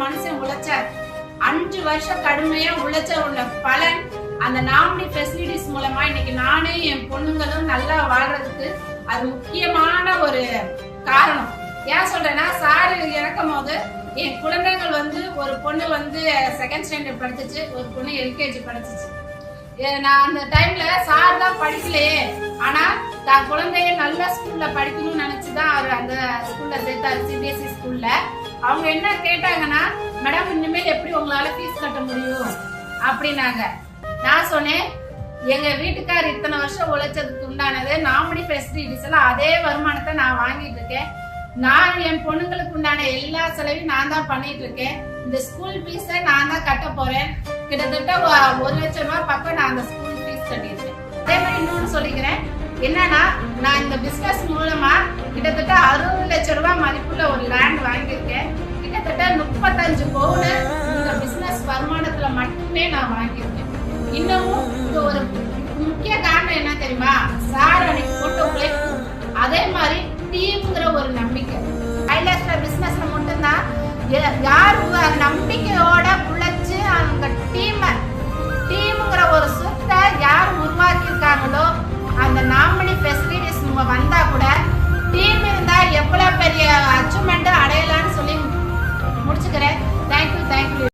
மனுஷன் உழைச்சார். 5 வருஷம் கடுமையா உழைச்ச உள்ள பலன் அந்த நாமினி ஃபெசிலிட்டிஸ் மூலமா இன்னைக்கு நானே என் பொண்ணுங்களும் நல்லா வாழ்றதுக்கு அது முக்கியமான ஒரு காரணம். ஏன் சொல்றேன்னா, சாரு இறக்கும் போது என் குழந்தைகள் ஒரு பொண்ணு 2nd ஸ்டாண்டர்ட் படிச்சிச்சு, ஒரு பொண்ணு LKG படிச்சிச்சு. நான் அந்த டைம்ல சார் தான் படிக்கலையே, ஆனா தான் குழந்தைய நல்ல ஸ்கூல்ல படிக்கணும்னு நினைச்சுதான் அவர் அந்த ஸ்கூல்ல சேர்த்தாரு, CBSE ஸ்கூல்ல. அவங்க என்ன கேட்டாங்கன்னா, மேடம் இனிமேல் எப்படி உங்களால ஃபீஸ் கட்ட முடியும் அப்படின்னாங்க. நான் சொன்னேன், எங்க வீட்டுக்கார் இத்தனை வருஷம் உழைச்சதுக்கு உண்டானது நாமினி ஃபெசிலிட்டிஸ் எல்லாம் அதே வருமானத்தை நான் வாங்கிட்டு இருக்கேன். நான் என் பொண்ணுங்களுக்கு உண்டான எல்லா செலவையும் நான் தான் பண்ணிட்டு இருக்கேன். இந்த ஸ்கூல் ஃபீஸை நான் தான் கட்ட போறேன். கிட்டத்தட்ட 1 லட்சம் ரூபாய் பக்கம் நான் அந்த ஸ்கூல் ஃபீஸ் கட்டியிருக்கேன். அதே மாதிரி இன்னொன்னு சொல்லிக்கிறேன், என்னன்னா நான் இந்த பிசினஸ் மூலமா கிட்டத்தட்ட 60 லட்சம் ரூபாய் மதிப்புள்ள ஒரு லேண்ட் வாங்கியிருக்கேன். கிட்டத்தட்ட 35 பவுன் இந்த பிசினஸ் வருமானத்துல மட்டுமே நான் வாங்கியிருக்கேன். இன்னமும் இது ஒரு முக்கிய காரணம் என்ன தெரியுமா, சார் அன்னைக்கு போட்ட உழைப்பு, அதே மாதிரி டீம்ங்கிற ஒரு நம்பிக்கை. கைலாஸ்ல பிசினஸ்ல மட்டும்தான் யார் நம்பிக்கையோட உழைச்சு அவங்க டீம்ங்கிற ஒரு சொத்தை யார் உருவாக்கி இருக்காங்களோ அந்த